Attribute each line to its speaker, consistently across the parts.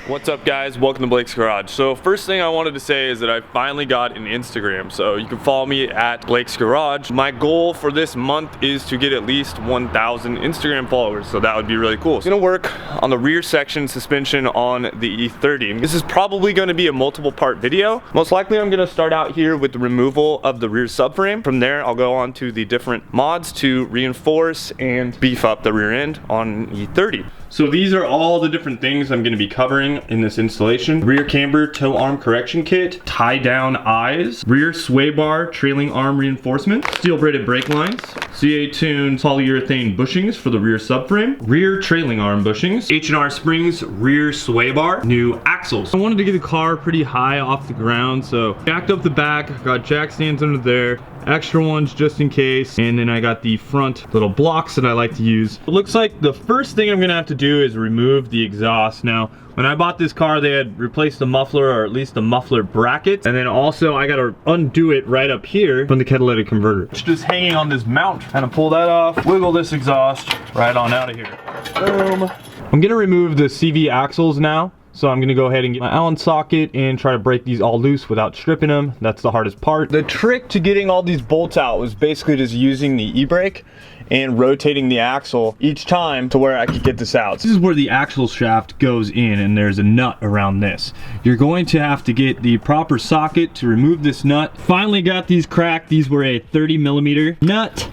Speaker 1: What's up guys, welcome to Blake's Garage. So first thing I wanted to say is that I finally got an Instagram, so you can follow me at Blake's Garage. My goal for this month is to get at least 1,000 Instagram followers, so that would be really cool. I'm gonna work on the rear section suspension on the E30. This is probably gonna be a multiple part video. Most likely I'm gonna start out here with the removal of the rear subframe. From there I'll go on to the different mods to reinforce and beef up the rear end on E30. So these are all the different things I'm gonna be covering in this installation. Rear camber toe arm correction kit, tie down eyes, rear sway bar trailing arm reinforcement, steel braided brake lines, CA tuned polyurethane bushings for the rear subframe, rear trailing arm bushings, H&R springs, rear sway bar, new axles. I wanted to get the car pretty high off the ground, so jacked up the back, got jack stands under there, extra ones just in case, and then I got the front little blocks that I like to use. It looks like the first thing I'm gonna have to do is remove the exhaust. Now, when I bought this car, they had replaced the muffler, or at least the muffler bracket, and then also I gotta undo it right up here from the catalytic converter. It's just hanging on this mount. Kind of pull that off, wiggle this exhaust right on out of here. Boom. I'm gonna remove the CV axles now. So I'm gonna go ahead and get my Allen socket and try to break these all loose without stripping them. That's the hardest part. The trick to getting all these bolts out was basically just using the e-brake and rotating the axle each time to where I could get this out. This is where the axle shaft goes in, and there's a nut around this. You're going to have to get the proper socket to remove this nut. Finally got these cracked. These were a 30mm nut,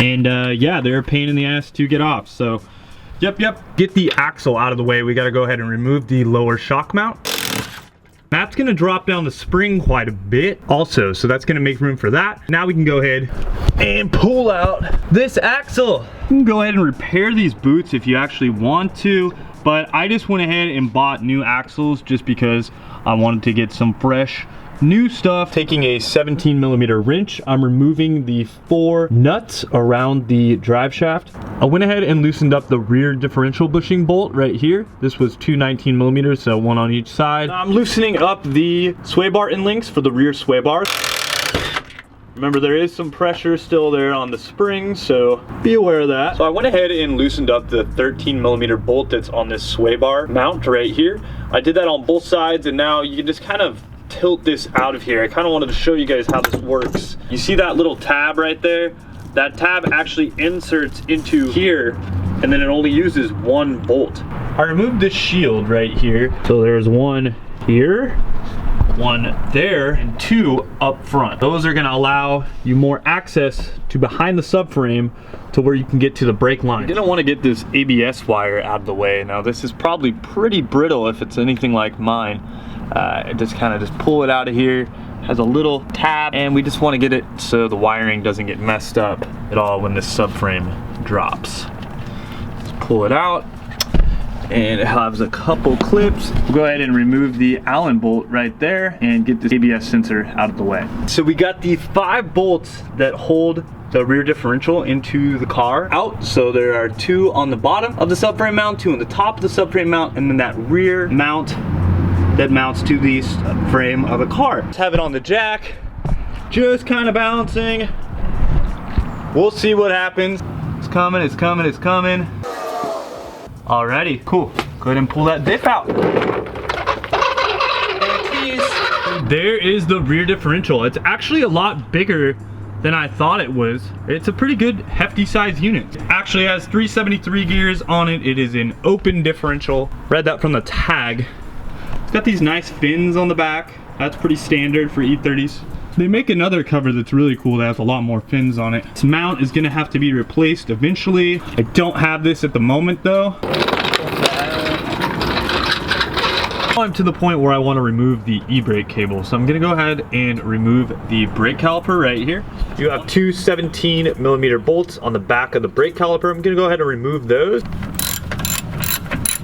Speaker 1: and yeah, they're a pain in the ass to get off. So Yep. Get the axle out of the way. We got to go ahead and remove the lower shock mount. That's going to drop down the spring quite a bit also, so that's going to make room for that. Now we can go ahead and pull out this axle. You can go ahead and repair these boots if you actually want to, but I just went ahead and bought new axles just because I wanted to get some fresh new stuff. Taking a 17mm wrench, I'm removing the 4 nuts around the drive shaft. I went ahead and loosened up the rear differential bushing bolt right here. This was 2 19mm, so 1 on each side. I'm loosening up the sway bar end links for the rear sway bars. Remember, there is some pressure still there on the spring, so be aware of that. So I went ahead and loosened up the 13mm bolt that's on this sway bar mount right here. I did that on both sides, and now you can just kind of tilt this out of here. I kind of wanted to show you guys how this works. You see that little tab right there? That tab actually inserts into here, and then it only uses 1 bolt. I removed this shield right here. So there's 1 here, 1 there, and 2 up front. Those are gonna allow you more access to behind the subframe to where you can get to the brake line. You're gonna wanna get this ABS wire out of the way. Now this is probably pretty brittle if it's anything like mine. Just kind of pull it out of here. Has a little tab, and we just want to get it so the wiring doesn't get messed up at all when this subframe drops. Let's pull it out, and it has a couple clips. We'll go ahead and remove the Allen bolt right there and get this ABS sensor out of the way. So we got the 5 bolts that hold the rear differential into the car out. So there are 2 on the bottom of the subframe mount, 2 on the top of the subframe mount, and then that rear mount that mounts to the frame of a car. Let's have it on the jack, just kind of bouncing. We'll see what happens. It's coming, it's coming, it's coming. Alrighty, cool. Go ahead and pull that diff out. There is the rear differential. It's actually a lot bigger than I thought it was. It's a pretty good hefty size unit. It actually has 373 gears on it. It is an open differential. Read that from the tag. It's got these nice fins on the back. That's pretty standard for E30s. They make another cover that's really cool that has a lot more fins on it. This mount is gonna have to be replaced eventually. I don't have this at the moment though. I'm to the point where I want to remove the e-brake cable. So I'm gonna go ahead and remove the brake caliper right here. You have 2 17mm bolts on the back of the brake caliper. I'm gonna go ahead and remove those.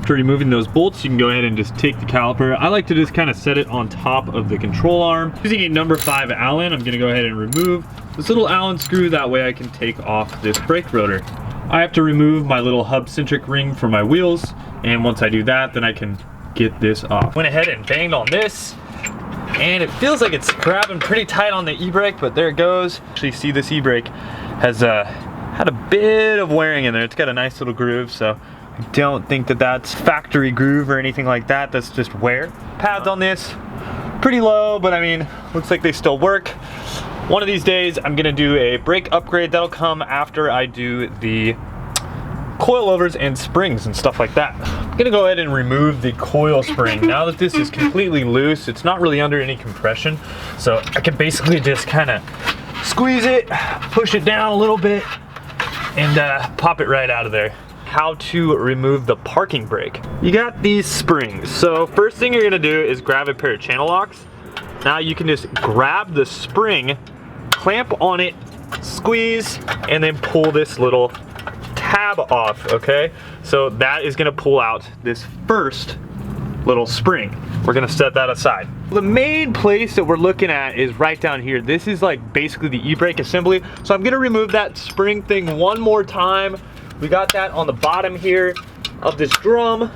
Speaker 1: After removing those bolts, you can go ahead and just take the caliper. I like to just kind of set it on top of the control arm. Using a number 5 Allen, I'm gonna go ahead and remove this little Allen screw. That way I can take off this brake rotor. I have to remove my little hub-centric ring for my wheels, and once I do that, then I can get this off. Went ahead and banged on this, and it feels like it's grabbing pretty tight on the e-brake, but there it goes. Actually see this e-brake has had a bit of wearing in there. It's got a nice little groove, so
Speaker 2: Don't think that that's factory groove or anything like that. That's just wear. Pads on this, pretty low, but I mean, looks like they still work. One of these days, I'm gonna do a brake upgrade. That'll come after I do the coilovers and springs and stuff like that. I'm gonna go ahead and remove the coil spring. Now that this is completely loose, it's not really under any compression, so I can basically just kind of squeeze it, push it down a little bit, and pop it right out of there. How to remove the parking brake. You got these springs. So first thing you're gonna do is grab a pair of channel locks. Now you can just grab the spring, clamp on it, squeeze, and then pull this little tab off, okay? So that is gonna pull out this first little spring. We're gonna set that aside. The main place that we're looking at is right down here. This is like basically the EBrake assembly. So I'm gonna remove that spring thing one more time. We got that on the bottom here of this drum.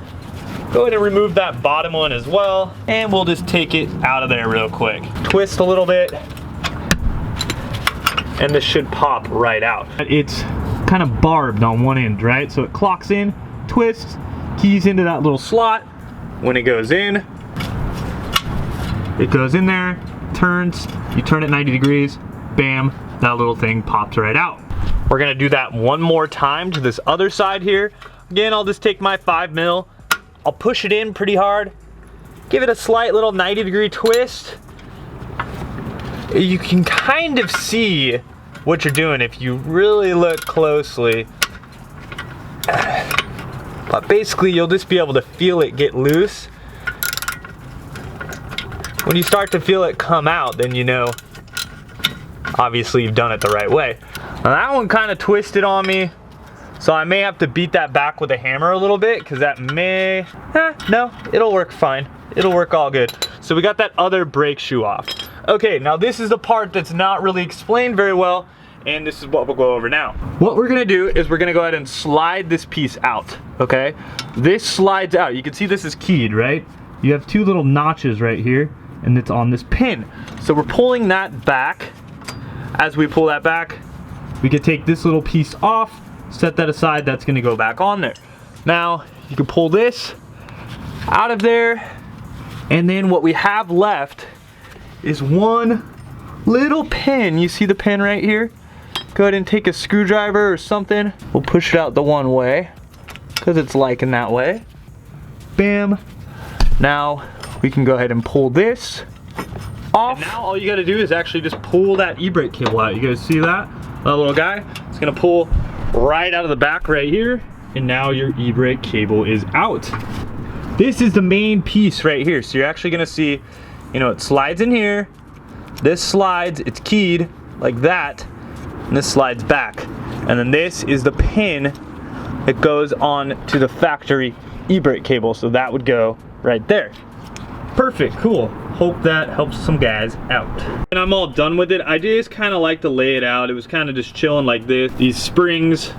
Speaker 2: Go ahead and remove that bottom one as well. And we'll just take it out of there real quick. Twist a little bit. And this should pop right out. It's kind of barbed on one end, right? So it clocks in, twists, keys into that little slot. When it goes in there, turns, you turn it 90 degrees, bam, that little thing pops right out. We're gonna do that one more time to this other side here. Again, I'll just take my 5mm, I'll push it in pretty hard, give it a slight little 90-degree twist. You can kind of see what you're doing if you really look closely. But basically, you'll just be able to feel it get loose. When you start to feel it come out, then you know, obviously you've done it the right way. Now that one kind of twisted on me, so I may have to beat that back with a hammer a little bit, because that may, no, it'll work fine. It'll work all good. So we got that other brake shoe off. Okay, now this is the part that's not really explained very well, and this is what we'll go over now. What we're gonna do is we're gonna go ahead and slide this piece out, okay? This slides out. You can see this is keyed, right? You have two little notches right here, and it's on this pin. So we're pulling that back. As we pull that back, we can take this little piece off, set that aside, that's gonna go back on there. Now, you can pull this out of there, and then what we have left is one little pin. You see the pin right here? Go ahead and take a screwdriver or something. We'll push it out the one way, because it's liking that way. Bam. Now, we can go ahead and pull this off. And now all you gotta do is actually just pull that e-brake cable out. You guys see that? That little guy? It's gonna pull right out of the back right here, and now your e-brake cable is out. This is the main piece right here. So you're actually gonna see, you know, it slides in here, this slides, it's keyed like that, and this slides back. And then this is the pin that goes on to the factory e-brake cable, so that would go right there. Perfect, cool. Hope that helps some guys out. And I'm all done with it. I just kind of like to lay it out. It was kind of just chilling like this. These springs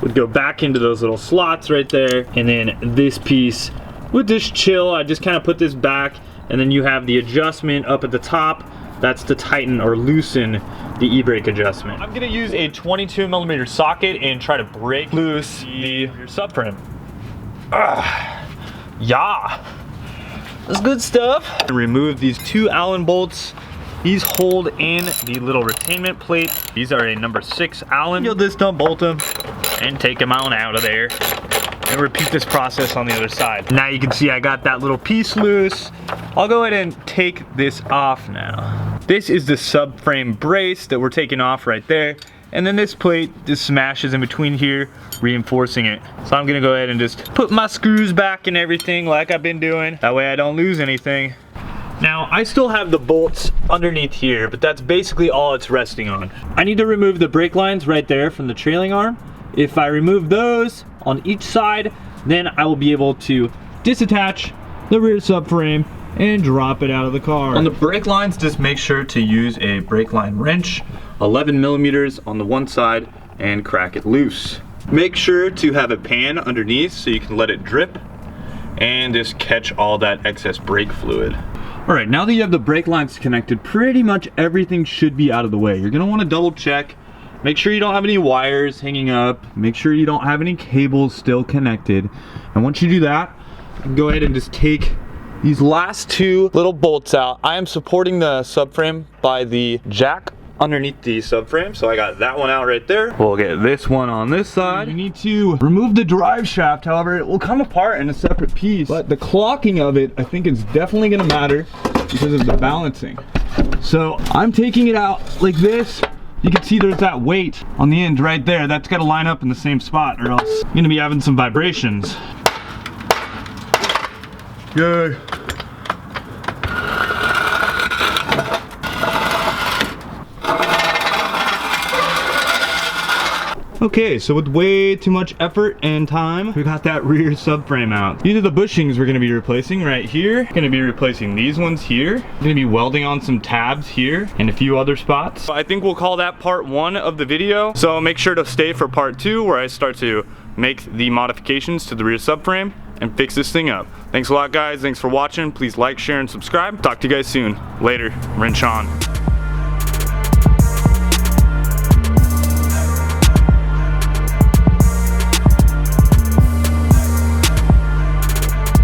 Speaker 2: would go back into those little slots right there, and then this piece would just chill. I just kind of put this back, and then you have the adjustment up at the top. That's to tighten or loosen the e-brake adjustment. I'm gonna use a 22mm socket and try to break loose your subframe. Yeah. That's good stuff. Remove these two Allen bolts. These hold in the little retainment plate. These are a number 6 Allen. You'll just unbolt them and take them on out of there. And repeat this process on the other side. Now you can see I got that little piece loose. I'll go ahead and take this off now. This is the subframe brace that we're taking off right there. And then this plate just smashes in between here, reinforcing it. So I'm gonna go ahead and just put my screws back and everything like I've been doing. That way I don't lose anything. Now, I still have the bolts underneath here, but that's basically all it's resting on. I need to remove the brake lines right there from the trailing arm. If I remove those on each side, then I will be able to disattach the rear subframe and drop it out of the car. On the brake lines, just make sure to use a brake line wrench, 11mm on the one side, and crack it loose. Make sure to have a pan underneath so you can let it drip and just catch all that excess brake fluid. All right, now that you have the brake lines connected, pretty much everything should be out of the way. You're gonna wanna double check
Speaker 3: Make sure you don't have any wires hanging up. Make sure you don't have any cables still connected. And once you do that, you can go ahead and just take these last two little bolts out. I am supporting the subframe by the jack underneath the subframe, so I got that one out right there. We'll get this one on this side. You need to remove the drive shaft, however, it will come apart in a separate piece, but the clocking of it, I think, is definitely gonna matter because of the balancing. So I'm taking it out like this. You can see there's that weight on the end right there. That's gotta line up in the same spot or else you're gonna be having some vibrations. Yay. Okay, so with way too much effort and time, we got that rear subframe out. These are the bushings we're gonna be replacing right here. Gonna be replacing these ones here. Gonna be welding on some tabs here and a few other spots.
Speaker 1: I think we'll call that part 1 of the video. So make sure to stay for part 2 where I start to make the modifications to the rear subframe and fix this thing up. Thanks a lot, guys. Thanks for watching. Please like, share, and subscribe. Talk to you guys soon. Later. Wrench on.